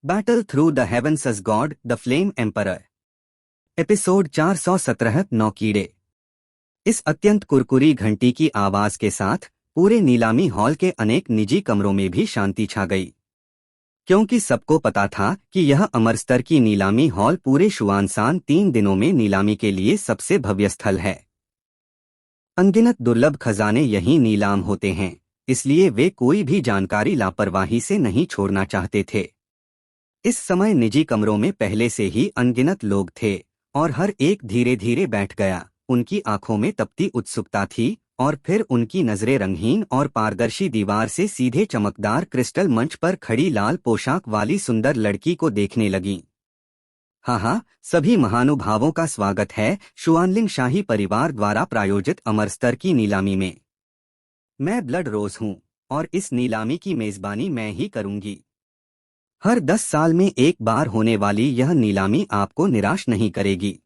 Battle through the heavens as god the flame emperor. Episode 417 नौ कीड़े। इस अत्यंत कुरकुरी घंटी की आवाज के साथ पूरे नीलामी हॉल के अनेक निजी कमरों में भी शांति छा गई, क्योंकि सबको पता था कि यह अमर स्तर की नीलामी हॉल पूरे शुआनसान 3 दिनों में नीलामी के लिए सबसे भव्य स्थल है। अनगिनत दुर्लभ खजाने यहीं नीलाम होते हैं, इसलिए वे कोई भी जानकारी लापरवाही से नहीं छोड़ना चाहते थे। इस समय निजी कमरों में पहले से ही अनगिनत लोग थे और हर एक धीरे धीरे बैठ गया। उनकी आंखों में तपती उत्सुकता थी और फिर उनकी नजरें रंगीन और पारदर्शी दीवार से सीधे चमकदार क्रिस्टल मंच पर खड़ी लाल पोशाक वाली सुंदर लड़की को देखने लगीं। हाँ, सभी महानुभावों का स्वागत है शुआनलिंग शाही परिवार द्वारा प्रायोजित अमर स्तर की नीलामी में। मैं ब्लड रोज हूँ और इस नीलामी की मेजबानी मैं ही करूंगी। हर 10 साल में एक बार होने वाली यह नीलामी आपको निराश नहीं करेगी।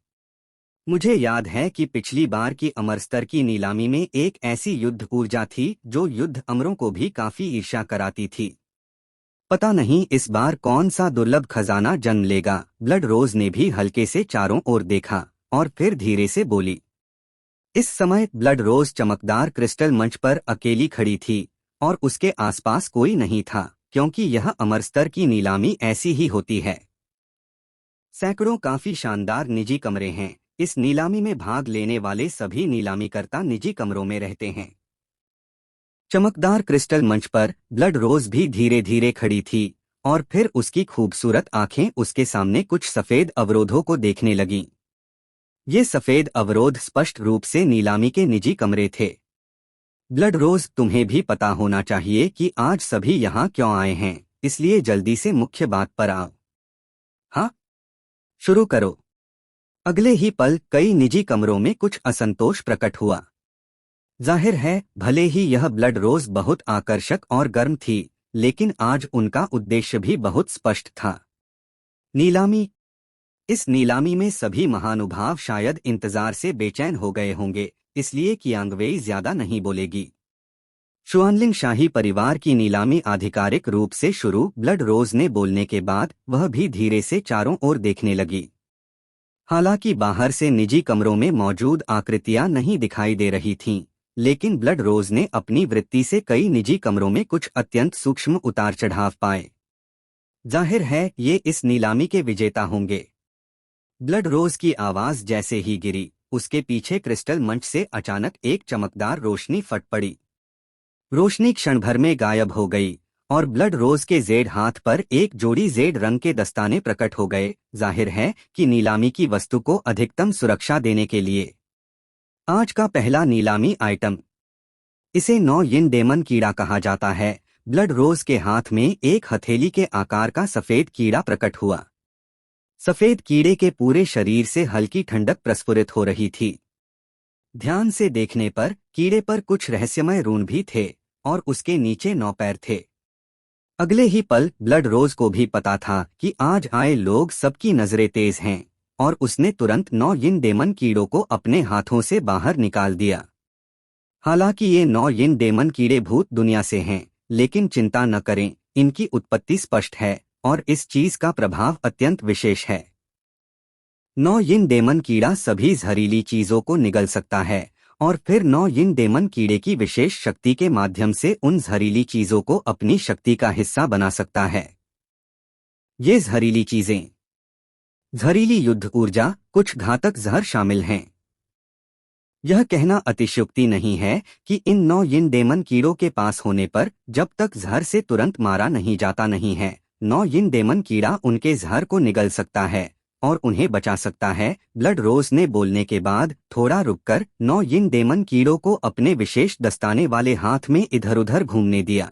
मुझे याद है कि पिछली बार की अमर स्तर की नीलामी में एक ऐसी युद्ध ऊर्जा थी जो युद्ध अमरों को भी काफी ईर्ष्या कराती थी। पता नहीं इस बार कौन सा दुर्लभ खजाना जन्म लेगा। ब्लड रोज ने भी हल्के से चारों ओर देखा और फिर धीरे से बोली। इस समय ब्लड रोज चमकदार क्रिस्टल मंच पर अकेली खड़ी थी और उसके आसपास कोई नहीं था, क्योंकि यह अमर स्तर की नीलामी ऐसी ही होती है। सैकड़ों काफी शानदार निजी कमरे हैं। इस नीलामी में भाग लेने वाले सभी नीलामीकर्ता निजी कमरों में रहते हैं। चमकदार क्रिस्टल मंच पर ब्लड रोज भी धीरे धीरे खड़ी थी और फिर उसकी खूबसूरत आंखें उसके सामने कुछ सफेद अवरोधों को देखने लगीं। ये सफेद अवरोध स्पष्ट रूप से नीलामी के निजी कमरे थे। ब्लड रोज, तुम्हें भी पता होना चाहिए कि आज सभी यहाँ क्यों आए हैं, इसलिए जल्दी से मुख्य बात पर आओ। हाँ, शुरू करो। अगले ही पल कई निजी कमरों में कुछ असंतोष प्रकट हुआ। जाहिर है, भले ही यह ब्लड रोज बहुत आकर्षक और गर्म थी, लेकिन आज उनका उद्देश्य भी बहुत स्पष्ट था। नीलामी। इस नीलामी में सभी महानुभाव शायद इंतजार से बेचैन हो गए होंगे, इसलिए कियांग वेई ज्यादा नहीं बोलेगी। शुआनलिंग शाही परिवार की नीलामी आधिकारिक रूप से शुरू। ब्लड रोज ने बोलने के बाद वह भी धीरे से चारों ओर देखने लगी। हालांकि बाहर से निजी कमरों में मौजूद आकृतियां नहीं दिखाई दे रही थीं, लेकिन ब्लड रोज ने अपनी वृत्ति से कई निजी कमरों में कुछ अत्यंत सूक्ष्म उतार चढ़ाव पाए। जाहिर है, ये इस नीलामी के विजेता होंगे। ब्लड रोज की आवाज जैसे ही गिरी, उसके पीछे क्रिस्टल मंच से अचानक एक चमकदार रोशनी फट पड़ी। रोशनी क्षण भर में गायब हो गई और ब्लड रोज के जेड हाथ पर एक जोड़ी जेड रंग के दस्ताने प्रकट हो गए। जाहिर है कि नीलामी की वस्तु को अधिकतम सुरक्षा देने के लिए आज का पहला नीलामी आइटम। इसे 9 यिन डेमन कीड़ा कहा जाता है। ब्लड रोज के हाथ में एक हथेली के आकार का सफेद कीड़ा प्रकट हुआ। सफेद कीड़े के पूरे शरीर से हल्की ठंडक प्रस्फुरित हो रही थी। ध्यान से देखने पर कीड़े पर कुछ रहस्यमय रून भी थे और उसके नीचे 9 पैर थे। अगले ही पल ब्लड रोज को भी पता था कि आज आए लोग सबकी नजरें तेज हैं और उसने तुरंत 9 यिन डेमन कीड़ों को अपने हाथों से बाहर निकाल दिया। हालांकि ये 9 यिन डेमन कीड़े भूत दुनिया से हैं, लेकिन चिंता न करें, इनकी उत्पत्ति स्पष्ट है और इस चीज का प्रभाव अत्यंत विशेष है। 9 यिन डेमन कीड़ा सभी जहरीली चीजों को निगल सकता है और फिर 9 यिन डेमन कीड़े की विशेष शक्ति के माध्यम से उन जहरीली चीजों को अपनी शक्ति का हिस्सा बना सकता है। ये जहरीली चीजें, जहरीली युद्ध ऊर्जा, कुछ घातक जहर शामिल हैं। यह कहना अतिशयोक्ति नहीं है कि इन 9 यिन डेमन कीड़ों के पास होने पर जब तक जहर से तुरंत मारा नहीं जाता नहीं है, 9 यिन डेमन कीड़ा उनके जहर को निगल सकता है और उन्हें बचा सकता है। ब्लड रोज ने बोलने के बाद थोड़ा रुककर 9 यिन डेमन कीड़ों को अपने विशेष दस्ताने वाले हाथ में इधर उधर घूमने दिया।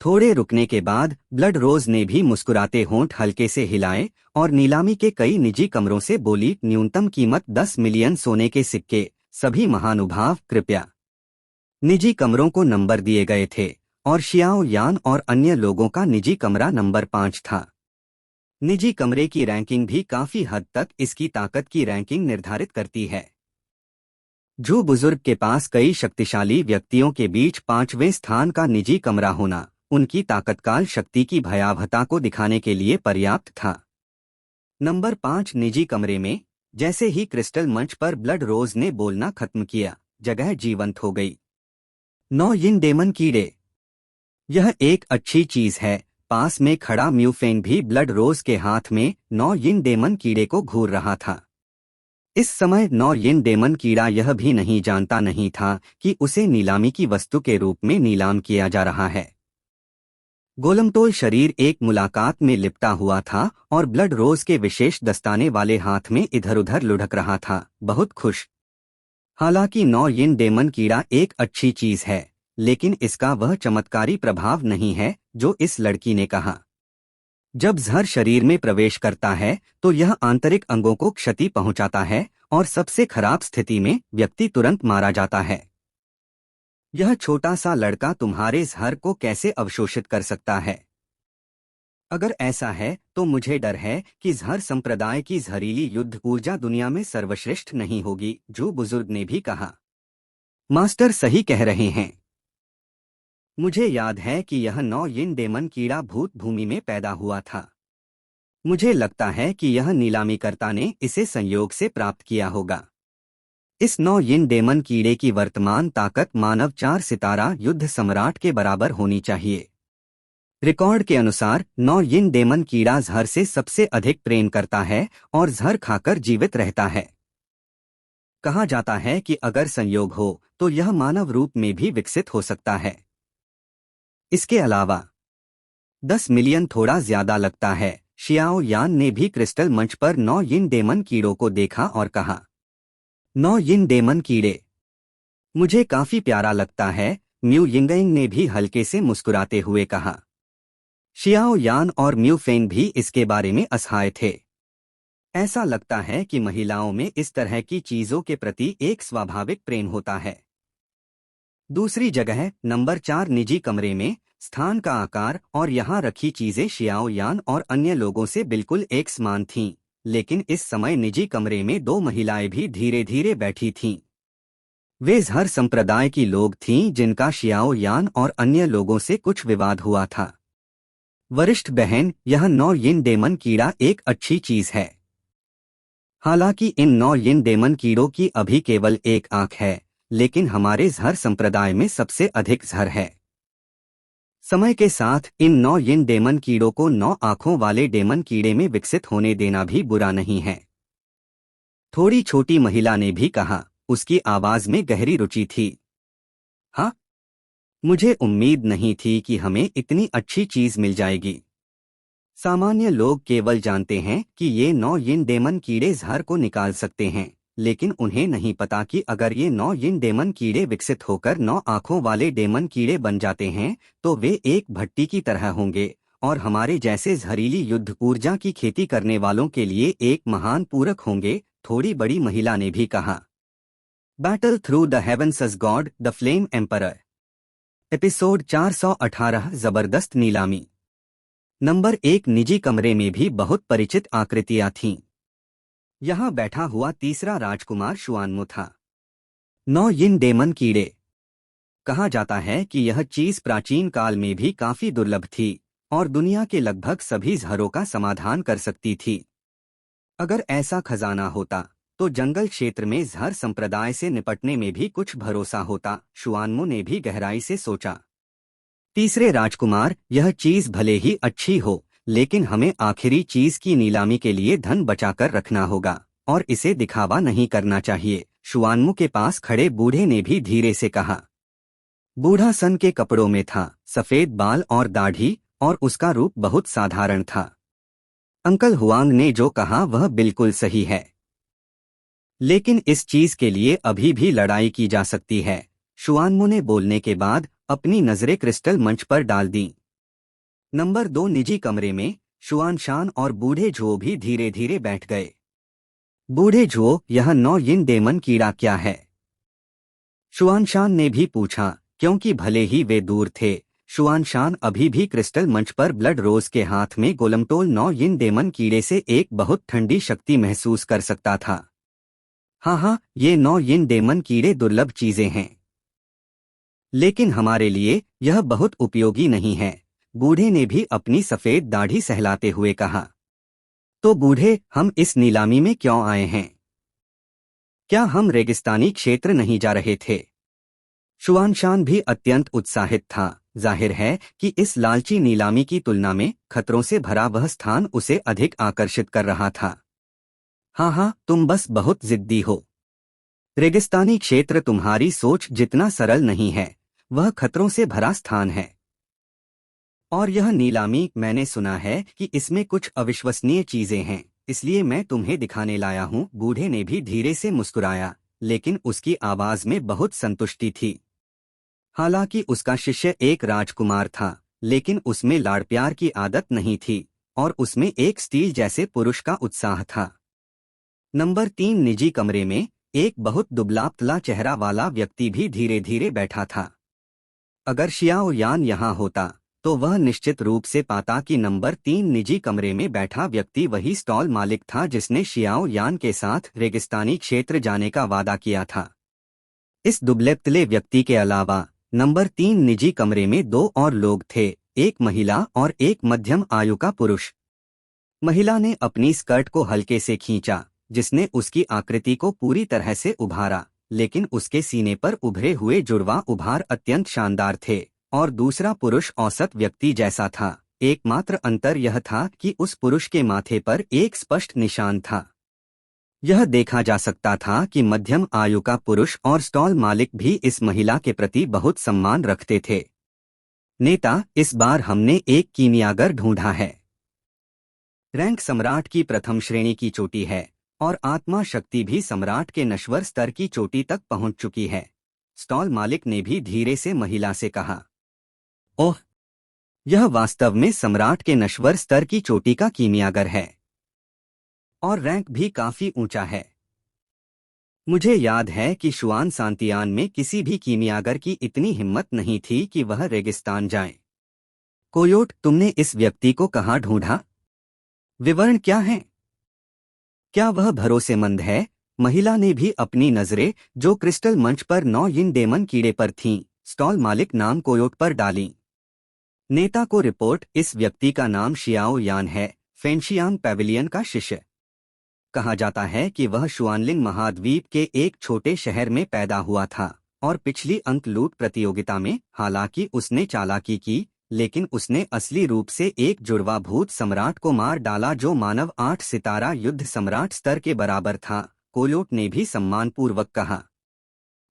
थोड़े रुकने के बाद ब्लड रोज ने भी मुस्कुराते होंठ हल्के से हिलाए और नीलामी के कई निजी कमरों से बोली, न्यूनतम कीमत 10 मिलियन सोने के सिक्के। सभी महानुभाव कृपया। निजी कमरों को नंबर दिए गए थे और शियाओ यान और अन्य लोगों का निजी कमरा नंबर 5 था। निजी कमरे की रैंकिंग भी काफी हद तक इसकी ताकत की रैंकिंग निर्धारित करती है। जो बुजुर्ग के पास कई शक्तिशाली व्यक्तियों के बीच 5वें स्थान का निजी कमरा होना उनकी ताकतकाल शक्ति की भयावहता को दिखाने के लिए पर्याप्त था। नंबर 5 निजी कमरे में। जैसे ही क्रिस्टल मंच पर ब्लड रोज ने बोलना खत्म किया, जगह जीवंत हो गई। 9 यिन डेमन कीड़े। यह एक अच्छी चीज है। पास में खड़ा म्यूफेन भी ब्लड रोज के हाथ में 9 यिन डेमन कीड़े को घूर रहा था। इस समय 9 यिन डेमन कीड़ा यह भी नहीं जानता नहीं था कि उसे नीलामी की वस्तु के रूप में नीलाम किया जा रहा है। गोलमटोल शरीर एक मुलाकात में लिपटा हुआ था और ब्लड रोज के विशेष दस्ताने वाले हाथ में इधर उधर लुढ़क रहा था, बहुत खुश। हालांकि 9 यिन डेमन कीड़ा एक अच्छी चीज है, लेकिन इसका वह चमत्कारी प्रभाव नहीं है जो इस लड़की ने कहा। जब जहर शरीर में प्रवेश करता है तो यह आंतरिक अंगों को क्षति पहुंचाता है और सबसे खराब स्थिति में व्यक्ति तुरंत मारा जाता है। यह छोटा सा लड़का तुम्हारे जहर को कैसे अवशोषित कर सकता है? अगर ऐसा है तो मुझे डर है कि जहर संप्रदाय की जहरीली युद्ध ऊर्जा दुनिया में सर्वश्रेष्ठ नहीं होगी, जो बुजुर्ग ने भी कहा। मास्टर सही कह रहे हैं। मुझे याद है कि यह 9 यिन डेमन कीड़ा भूत भूमि में पैदा हुआ था। मुझे लगता है कि यह नीलामीकर्ता ने इसे संयोग से प्राप्त किया होगा। इस 9 यिन डेमन कीड़े की वर्तमान ताकत मानव 4 सितारा युद्ध सम्राट के बराबर होनी चाहिए। रिकॉर्ड के अनुसार 9 यिन डेमन कीड़ा जहर से सबसे अधिक प्रेम करता है और जहर खाकर जीवित रहता है। कहा जाता है कि अगर संयोग हो तो यह मानव रूप में भी विकसित हो सकता है। इसके अलावा 10 मिलियन थोड़ा ज्यादा लगता है। शियाओ यान ने भी क्रिस्टल मंच पर 9 यिन डेमन कीड़ों को देखा और कहा, 9 यिन डेमन कीड़े, मुझे काफी प्यारा लगता है। म्यू यिंगइंग ने भी हल्के से मुस्कुराते हुए कहा। शियाओ यान और म्यू फेन भी इसके बारे में असहाय थे। ऐसा लगता है कि महिलाओं में इस तरह की चीजों के प्रति एक स्वाभाविक प्रेम होता है। दूसरी जगह नंबर 4 निजी कमरे में। स्थान का आकार और यहाँ रखी चीजें शियाओ यान और अन्य लोगों से बिल्कुल एक समान थीं, लेकिन इस समय निजी कमरे में 2 महिलाएं भी धीरे धीरे बैठी थीं। वे जहर संप्रदाय की लोग थीं जिनका शियाओ यान और अन्य लोगों से कुछ विवाद हुआ था। वरिष्ठ बहन, यह 9 यिन डेमन कीड़ा एक अच्छी चीज है। हालांकि इन 9 यिन डेमन कीड़ों की अभी केवल एक आंख है, लेकिन हमारे जहर संप्रदाय में सबसे अधिक जहर है। समय के साथ इन 9 यिन डेमन कीड़ों को 9 आंखों वाले डेमन कीड़े में विकसित होने देना भी बुरा नहीं है। थोड़ी छोटी महिला ने भी कहा, उसकी आवाज में गहरी रुचि थी। हाँ, मुझे उम्मीद नहीं थी कि हमें इतनी अच्छी चीज मिल जाएगी। सामान्य लोग केवल जानते हैं कि ये 9 यिन डेमन कीड़े जहर को निकाल सकते हैं, लेकिन उन्हें नहीं पता कि अगर ये 9 यिन डेमन कीड़े विकसित होकर 9 आंखों वाले डेमन कीड़े बन जाते हैं तो वे एक भट्टी की तरह होंगे और हमारे जैसे जहरीली युद्ध ऊर्जा की खेती करने वालों के लिए एक महान पूरक होंगे। थोड़ी बड़ी महिला ने भी कहा। Battle through the heavens as god the flame emperor. Episode 418 जबरदस्त नीलामी। नंबर 1 निजी कमरे में भी बहुत परिचित आकृतियां थीं। यहाँ बैठा हुआ तीसरा राजकुमार शुआनमो था। 9 यिन डेमन कीड़े। कहा जाता है कि यह चीज प्राचीन काल में भी काफी दुर्लभ थी और दुनिया के लगभग सभी जहरों का समाधान कर सकती थी। अगर ऐसा खजाना होता तो जंगल क्षेत्र में जहर संप्रदाय से निपटने में भी कुछ भरोसा होता, शुआनमो ने भी गहराई से सोचा। तीसरे राजकुमार, यह चीज भले ही अच्छी हो, लेकिन हमें आखिरी चीज की नीलामी के लिए धन बचाकर रखना होगा और इसे दिखावा नहीं करना चाहिए, शुआनमो के पास खड़े बूढ़े ने भी धीरे से कहा। बूढ़ा सन के कपड़ों में था, सफेद बाल और दाढ़ी, और उसका रूप बहुत साधारण था। अंकल हुआंग ने जो कहा वह बिल्कुल सही है, लेकिन इस चीज के लिए अभी भी लड़ाई की जा सकती है। शुआनमो ने बोलने के बाद अपनी नजरें क्रिस्टल मंच पर डाल दी। नंबर 2 निजी कमरे में। शुआनशान और बूढ़े झुओ भी धीरे धीरे बैठ गए। बूढ़े झुओ, यह 9 यिन डेमन कीड़ा क्या है? शुआनशान ने भी पूछा। क्योंकि भले ही वे दूर थे, शुआनशान अभी भी क्रिस्टल मंच पर ब्लड रोज के हाथ में गोलमटोल 9 यिन डेमन कीड़े से एक बहुत ठंडी शक्ति महसूस कर सकता था। हाँ, ये 9 यिन डेमन कीड़े दुर्लभ चीजें हैं, लेकिन हमारे लिए यह बहुत उपयोगी नहीं है, बूढ़े ने भी अपनी सफेद दाढ़ी सहलाते हुए कहा। तो बूढ़े, हम इस नीलामी में क्यों आए हैं? क्या हम रेगिस्तानी क्षेत्र नहीं जा रहे थे? शुआनशान भी अत्यंत उत्साहित था। जाहिर है कि इस लालची नीलामी की तुलना में खतरों से भरा वह स्थान उसे अधिक आकर्षित कर रहा था। हाँ हाँ, तुम बस बहुत जिद्दी हो। रेगिस्तानी क्षेत्र तुम्हारी सोच जितना सरल नहीं है, वह खतरों से भरा स्थान है। और यह नीलामी, मैंने सुना है कि इसमें कुछ अविश्वसनीय चीजें हैं, इसलिए मैं तुम्हें दिखाने लाया हूँ। बूढ़े ने भी धीरे से मुस्कुराया, लेकिन उसकी आवाज में बहुत संतुष्टि थी। हालांकि उसका शिष्य एक राजकुमार था, लेकिन उसमें लाड़ प्यार की आदत नहीं थी, और उसमें एक स्टील जैसे पुरुष का उत्साह था। नंबर 3 निजी कमरे में एक बहुत दुबला पतला चेहरा वाला व्यक्ति भी धीरे धीरे बैठा था। अगर शियाओ यान यहाँ होता तो वह निश्चित रूप से पाता कि नंबर 3 निजी कमरे में बैठा व्यक्ति वही स्टॉल मालिक था जिसने शियाओ यान के साथ रेगिस्तानी क्षेत्र जाने का वादा किया था। इस दुबले पतले व्यक्ति के अलावा नंबर 3 निजी कमरे में 2 और लोग थे, एक महिला और एक मध्यम आयु का पुरुष। महिला ने अपनी स्कर्ट को हल्के से खींचा, जिसने उसकी आकृति को पूरी तरह से उभारा, लेकिन उसके सीने पर उभरे हुए जुड़वा उभार अत्यंत शानदार थे। और दूसरा पुरुष औसत व्यक्ति जैसा था। एकमात्र अंतर यह था कि उस पुरुष के माथे पर एक स्पष्ट निशान था। यह देखा जा सकता था कि मध्यम आयु का पुरुष और स्टॉल मालिक भी इस महिला के प्रति बहुत सम्मान रखते थे। नेता, इस बार हमने एक कीमियागर ढूंढा है। रैंक सम्राट की प्रथम श्रेणी की चोटी है, और आत्मा शक्ति भी सम्राट के नश्वर स्तर की चोटी तक पहुंच चुकी है। स्टॉल मालिक ने भी धीरे से महिला से कहा। ओह, यह वास्तव में सम्राट के नश्वर स्तर की चोटी का कीमियागर है, और रैंक भी काफी ऊंचा है। मुझे याद है कि शुआन सांतियान में किसी भी कीमियागर की इतनी हिम्मत नहीं थी कि वह रेगिस्तान जाए। कोयोट, तुमने इस व्यक्ति को कहाँ ढूंढा? विवरण क्या है? क्या वह भरोसेमंद है? महिला ने भी अपनी नजरें, जो क्रिस्टल मंच पर 9 यिन डेमन कीड़े पर थीं, स्टॉल मालिक नाम कोयोट पर डाली। नेता को रिपोर्ट, इस व्यक्ति का नाम शियाओ यान है, फेंशियांग पैविलियन का शिष्य। कहा जाता है कि वह शुआनलिंग महाद्वीप के एक छोटे शहर में पैदा हुआ था, और पिछली अंक लूट प्रतियोगिता में हालांकि उसने चालाकी की, लेकिन उसने असली रूप से एक जुड़वा भूत सम्राट को मार डाला जो मानव 8 सितारा युद्ध सम्राट स्तर के बराबर था। कोयोट ने भी सम्मानपूर्वक कहा।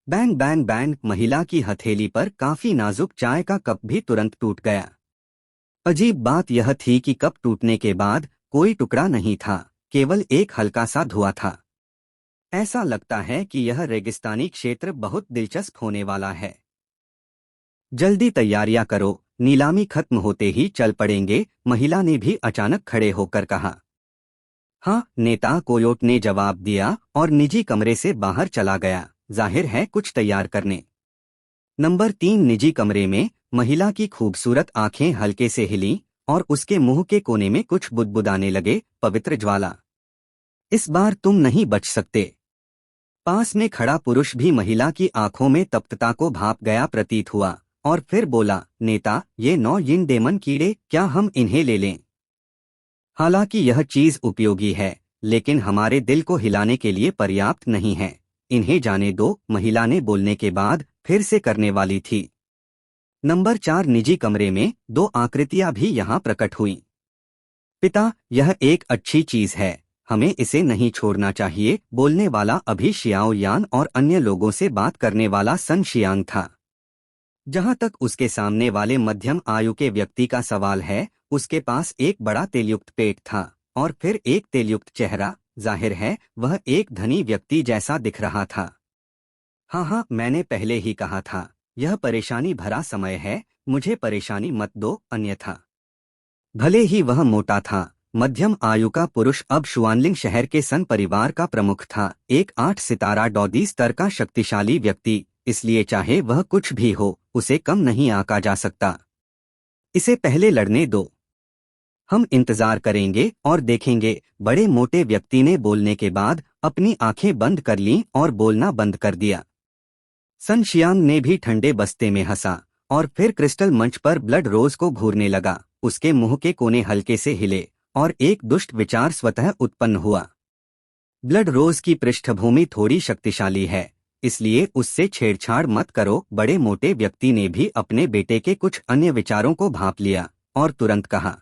बैंग बैंग बैंग, महिला की हथेली पर काफी नाजुक चाय का कप भी तुरंत टूट गया। अजीब बात यह थी कि कप टूटने के बाद कोई टुकड़ा नहीं था, केवल एक हल्का सा धुआं था। ऐसा लगता है कि यह रेगिस्तानी क्षेत्र बहुत दिलचस्प होने वाला है। जल्दी तैयारियां करो, नीलामी खत्म होते ही चल पड़ेंगे, महिला ने भी अचानक खड़े होकर कहा। हाँ, नेता, कोयोट ने जवाब दिया और निजी कमरे से बाहर चला गया, जाहिर है कुछ तैयार करने। नंबर 3 निजी कमरे में महिला की खूबसूरत आंखें हल्के से हिलीं, और उसके मुंह के कोने में कुछ बुदबुदाने लगे, पवित्र ज्वाला। इस बार तुम नहीं बच सकते। पास में खड़ा पुरुष भी महिला की आंखों में तप्तता को भाप गया प्रतीत हुआ, और फिर बोला, नेता, ये 9 यिन डेमन कीड़े, क्या हम इन्हें ले लें? हालांकि यह चीज उपयोगी है, लेकिन हमारे दिल को हिलाने के लिए पर्याप्त नहीं है। इन्हें जाने दो, महिला ने बोलने के बाद फिर से करने वाली थी। नंबर 4 निजी कमरे में 2 आकृतियां भी यहाँ प्रकट हुईं। पिता, यह एक अच्छी चीज है, हमें इसे नहीं छोड़ना चाहिए। बोलने वाला अभी शियाओ यान और अन्य लोगों से बात करने वाला सन शियांग था। जहां तक उसके सामने वाले मध्यम आयु के व्यक्ति का सवाल है, उसके पास एक बड़ा तेलयुक्त पेट था, और फिर एक तेलयुक्त चेहरा। जाहिर है वह एक धनी व्यक्ति जैसा दिख रहा था। हाँ, मैंने पहले ही कहा था, यह परेशानी भरा समय है, मुझे परेशानी मत दो, अन्यथा। भले ही वह मोटा था, मध्यम आयु का पुरुष अब शुआनलिंग शहर के सन परिवार का प्रमुख था, एक 8 सितारा डॉदी स्तर का शक्तिशाली व्यक्ति, इसलिए चाहे वह कुछ भी हो, उसे कम नहीं आंका जा सकता। इसे पहले लड़ने दो, हम इंतजार करेंगे और देखेंगे। बड़े मोटे व्यक्ति ने बोलने के बाद अपनी आंखें बंद कर लीं और बोलना बंद कर दिया। सन शियांग ने भी ठंडे बस्ते में हंसा और फिर क्रिस्टल मंच पर ब्लड रोज को घूरने लगा। उसके मुंह के कोने हल्के से हिले और एक दुष्ट विचार स्वतः उत्पन्न हुआ। ब्लड रोज की पृष्ठभूमि थोड़ी शक्तिशाली है, इसलिए उससे छेड़छाड़ मत करो। बड़े मोटे व्यक्ति ने भी अपने बेटे के कुछ अन्य विचारों को भांप लिया और तुरंत कहा,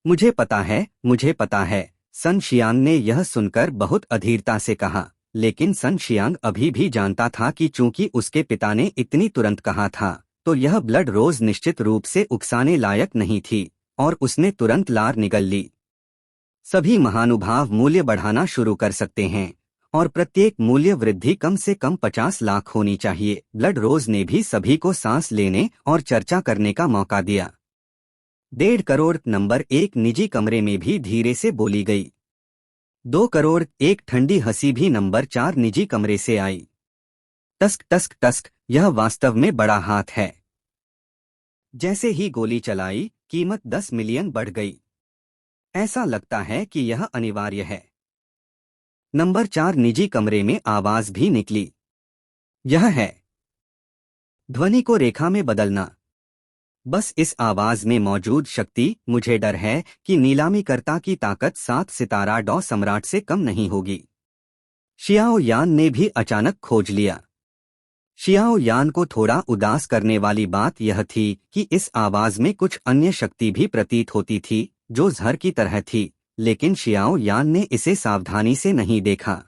मुझे पता है, मुझे पता है। सन शियांग ने यह सुनकर बहुत अधीरता से कहा, लेकिन सन शियांग अभी भी जानता था कि चूंकि उसके पिता ने इतनी तुरंत कहा था, तो यह ब्लड रोज निश्चित रूप से उकसाने लायक नहीं थी, और उसने तुरंत लार निगल ली। सभी महानुभाव मूल्य बढ़ाना शुरू कर सकते हैं, और प्रत्येक मूल्य वृद्धि कम से कम 50 लाख होनी चाहिए। ब्लड रोज ने भी सभी को सांस लेने और चर्चा करने का मौका दिया। 1.5 करोड़ नंबर 1 निजी कमरे में भी धीरे से बोली गई। 2 करोड़। एक ठंडी हंसी भी नंबर 4 निजी कमरे से आई। टस्क टस्क टस्क, यह वास्तव में बड़ा हाथ है। जैसे ही गोली चलाई, कीमत 10 मिलियन बढ़ गई। ऐसा लगता है कि यह अनिवार्य है। नंबर 4 निजी कमरे में आवाज भी निकली। यह है। ध्वनि को रेखा में बदलना। बस इस आवाज में मौजूद शक्ति, मुझे डर है कि नीलामीकर्ता की ताकत 7 सितारा डॉ सम्राट से कम नहीं होगी। शियाओ यान ने भी अचानक खोज लिया। शियाओ यान को थोड़ा उदास करने वाली बात यह थी कि इस आवाज में कुछ अन्य शक्ति भी प्रतीत होती थी, जो जहर की तरह थी, लेकिन शियाओ यान ने इसे सावधानी से नहीं देखा।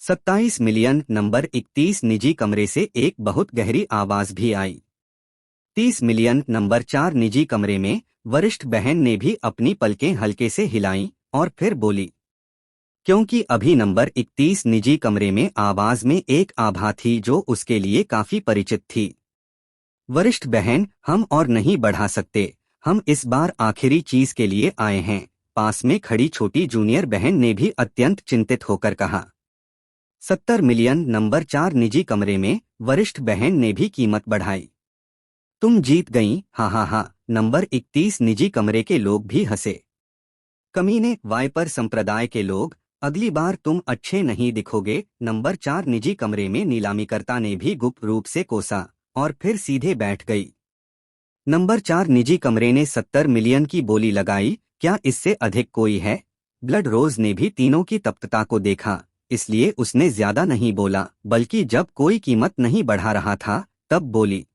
27 मिलियन नंबर 31 निजी कमरे से एक बहुत गहरी आवाज भी आई। 30 मिलियन नंबर 4 निजी कमरे में वरिष्ठ बहन ने भी अपनी पलकें हल्के से हिलाईं और फिर बोली, क्योंकि अभी नंबर 31 निजी कमरे में आवाज में एक आभा थी जो उसके लिए काफी परिचित थी। वरिष्ठ बहन, हम और नहीं बढ़ा सकते, हम इस बार आखिरी चीज के लिए आए हैं। पास में खड़ी छोटी जूनियर बहन ने भी अत्यंत चिंतित होकर कहा। 70 मिलियन नंबर 4 निजी कमरे में वरिष्ठ बहन ने भी कीमत बढ़ाई। तुम जीत गईं, हा हा हा। नंबर 31 निजी कमरे के लोग भी हंसे। कमीने, वाइपर संप्रदाय के लोग, अगली बार तुम अच्छे नहीं दिखोगे। नंबर 4 निजी कमरे में नीलामीकर्ता ने भी गुप्त रूप से कोसा और फिर सीधे बैठ गई। नंबर 4 निजी कमरे ने 70 मिलियन की बोली लगाई। क्या इससे अधिक कोई है? ब्लड रोज ने भी तीनों की तप्तता को देखा, इसलिए उसने ज्यादा नहीं बोला, बल्कि जब कोई कीमत नहीं बढ़ा रहा था, तब बोली,